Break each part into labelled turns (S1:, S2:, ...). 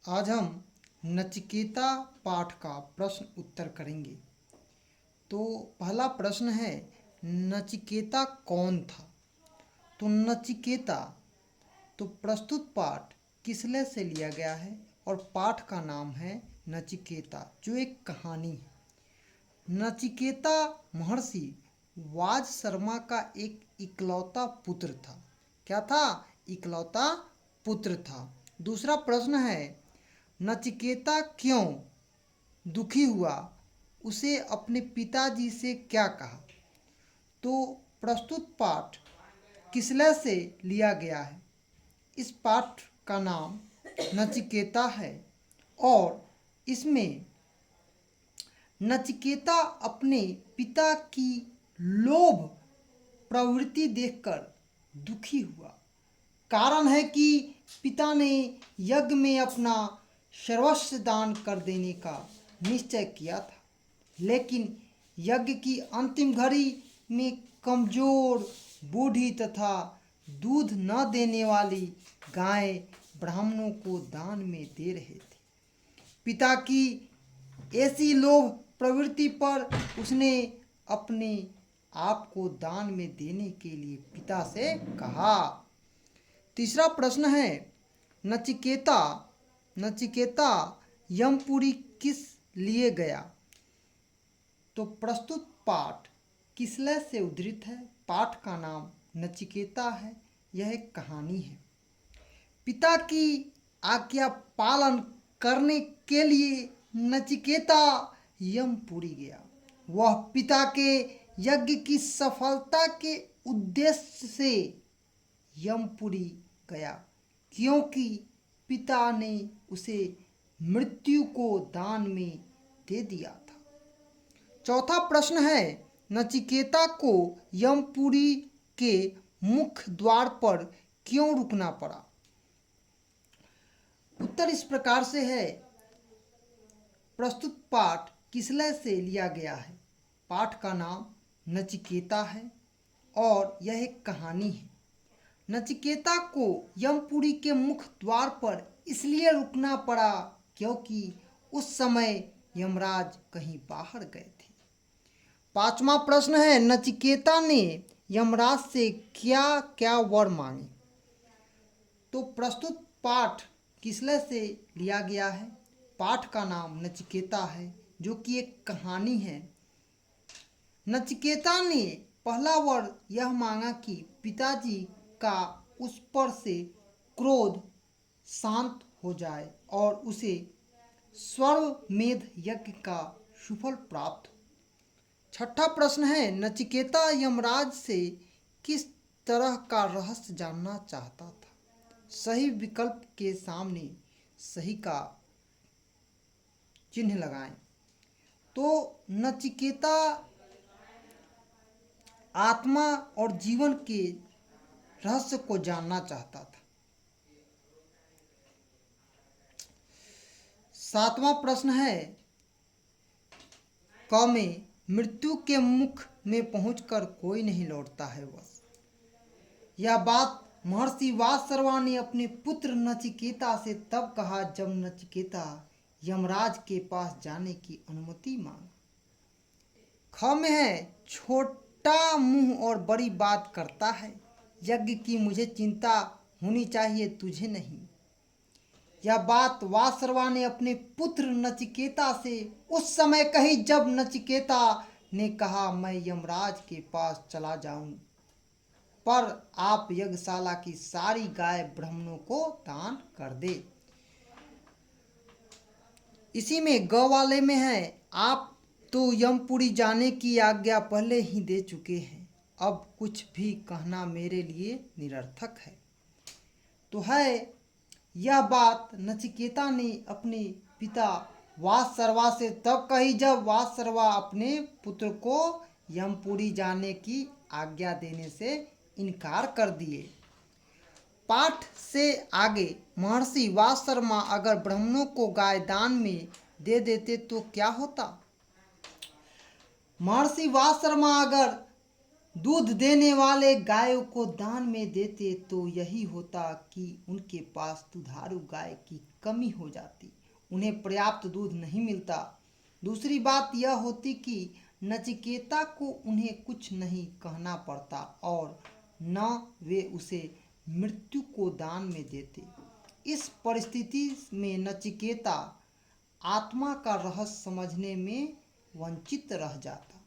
S1: आज हम नचिकेता पाठ का प्रश्न उत्तर करेंगे। तो पहला प्रश्न है, नचिकेता कौन था? तो नचिकेता, तो प्रस्तुत पाठ किसले से लिया गया है और पाठ का नाम है नचिकेता, जो एक कहानी है। नचिकेता महर्षि वाज शर्मा का एक इकलौता पुत्र था। क्या था? इकलौता पुत्र था। दूसरा प्रश्न है, नचिकेता क्यों दुखी हुआ? उसे अपने पिताजी से क्या कहा? तो प्रस्तुत पाठ किसले से लिया गया है? इस पाठ का नाम नचिकेता है और इसमें नचिकेता अपने पिता की लोभ प्रवृत्ति देखकर दुखी हुआ। कारण है कि पिता ने यज्ञ में अपना सर्वस्व दान कर देने का निश्चय किया था, लेकिन यज्ञ की अंतिम घड़ी में कमजोर, बूढ़ी तथा दूध न देने वाली गाय ब्राह्मणों को दान में दे रहे थे। पिता की ऐसी लोभ प्रवृत्ति पर उसने अपने आप को दान में देने के लिए पिता से कहा। तीसरा प्रश्न है, नचिकेता नचिकेता यमपुरी किस लिए गया? तो प्रस्तुत पाठ किसले से उद्धृत है? पाठ का नाम नचिकेता है। यह एक कहानी है। पिता की आज्ञा पालन करने के लिए नचिकेता यमपुरी गया। वह पिता के यज्ञ की सफलता के उद्देश्य से यमपुरी गया, क्योंकि पिता ने उसे मृत्यु को दान में दे दिया था। चौथा प्रश्न है, नचिकेता को यमपुरी के मुख्य द्वार पर क्यों रुकना पड़ा? उत्तर इस प्रकार से है। प्रस्तुत पाठ किसले से लिया गया है? पाठ का नाम नचिकेता है और यह एक कहानी है। नचिकेता को यमपुरी के मुख्य द्वार पर इसलिए रुकना पड़ा क्योंकि उस समय यमराज कहीं बाहर गए थे। पांचवा प्रश्न है, नचिकेता ने यमराज से क्या क्या वर मांगे? तो प्रस्तुत पाठ किसले से लिया गया है? पाठ का नाम नचिकेता है, जो कि एक कहानी है। नचिकेता ने पहला वर यह मांगा कि पिताजी का उस पर से क्रोध शांत हो जाए और उसे स्वर्वमेध यज्ञ का सुफल प्राप्त हो। छठा प्रश्न है, नचिकेता यमराज से किस तरह का रहस्य जानना चाहता था? सही विकल्प के सामने सही का चिन्ह लगाएं। तो नचिकेता आत्मा और जीवन के रहस्य को जानना चाहता था। सातवां प्रश्न है, क में मृत्यु के मुख में पहुंचकर कोई नहीं लौटता है बस। यह बात महर्षि वासर्वा ने अपने पुत्र नचिकेता से तब कहा जब नचिकेता यमराज के पास जाने की अनुमति मांगा। ख में है, छोटा मुंह और बड़ी बात करता है, यज्ञ की मुझे चिंता होनी चाहिए, तुझे नहीं। यह बात वासर्वा ने अपने पुत्र नचिकेता से उस समय कही जब नचिकेता ने कहा मैं यमराज के पास चला जाऊं, पर आप यज्ञशाला की सारी गाय ब्राह्मणों को दान कर दे। इसी में ग वाले में है, आप तो यमपुरी जाने की आज्ञा पहले ही दे चुके हैं, अब कुछ भी कहना मेरे लिए निरर्थक है। तो है, यह बात नचिकेता ने अपने पिता वासर्वा से तब कही जब वासर्वा अपने पुत्र को यमपुरी जाने की आज्ञा देने से इनकार कर दिए। पाठ से आगे, महर्षि वासर्मा अगर ब्राह्मणों को गाय दान में दे देते तो क्या होता? महर्षि वासर्मा अगर दूध देने वाले गायों को दान में देते तो यही होता कि उनके पास दुधारू गाय की कमी हो जाती, उन्हें पर्याप्त दूध नहीं मिलता। दूसरी बात यह होती कि नचिकेता को उन्हें कुछ नहीं कहना पड़ता और न वे उसे मृत्यु को दान में देते। इस परिस्थिति में नचिकेता आत्मा का रहस्य समझने में वंचित रह जाता।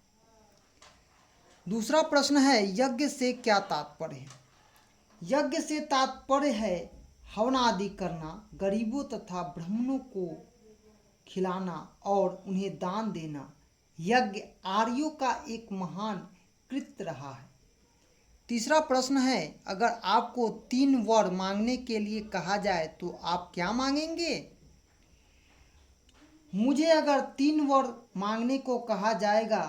S1: दूसरा प्रश्न है, यज्ञ से क्या तात्पर्य है? यज्ञ से तात्पर्य है हवन आदि करना, गरीबों तथा ब्राह्मणों को खिलाना और उन्हें दान देना। यज्ञ आर्यों का एक महान कृत्य रहा है। तीसरा प्रश्न है, अगर आपको 3 वर मांगने के लिए कहा जाए तो आप क्या मांगेंगे? मुझे अगर 3 वर मांगने को कहा जाएगा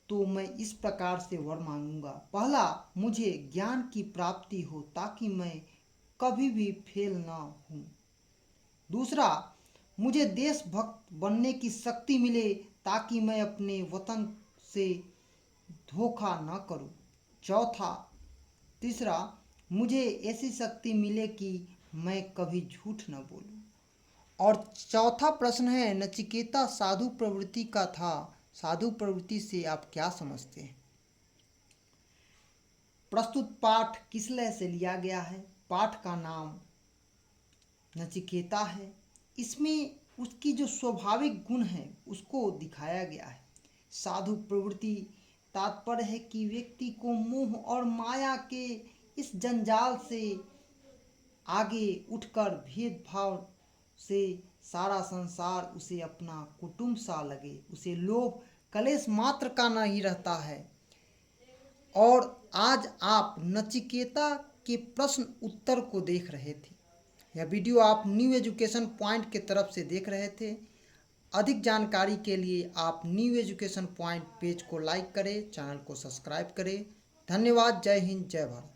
S1: तो मैं इस प्रकार से वर मांगूंगा। पहला, मुझे ज्ञान की प्राप्ति हो ताकि मैं कभी भी फेल ना हूँ। दूसरा, मुझे देशभक्त बनने की शक्ति मिले ताकि मैं अपने वतन से धोखा न करूँ। तीसरा, मुझे ऐसी शक्ति मिले कि मैं कभी झूठ न बोलूं। और चौथा प्रश्न है, नचिकेता साधु प्रवृत्ति का था, साधु प्रवृत्ति से आप क्या समझते हैं? प्रस्तुत पाठ किस लय से लिया गया है? पाठ का नाम नचिकेता है। इसमें उसकी जो स्वाभाविक गुण है उसको दिखाया गया है। साधु प्रवृत्ति तात्पर्य है कि व्यक्ति को मोह और माया के इस जंजाल से आगे उठकर भेदभाव से सारा संसार उसे अपना कुटुंब सा लगे, उसे लोभ कलेश मात्र का नहीं रहता है। और आज आप नचिकेता के प्रश्न उत्तर को देख रहे थे। यह वीडियो आप न्यू एजुकेशन पॉइंट के तरफ से देख रहे थे। अधिक जानकारी के लिए आप न्यू एजुकेशन पॉइंट पेज को लाइक करें, चैनल को सब्सक्राइब करें। धन्यवाद। जय हिंद, जय भारत।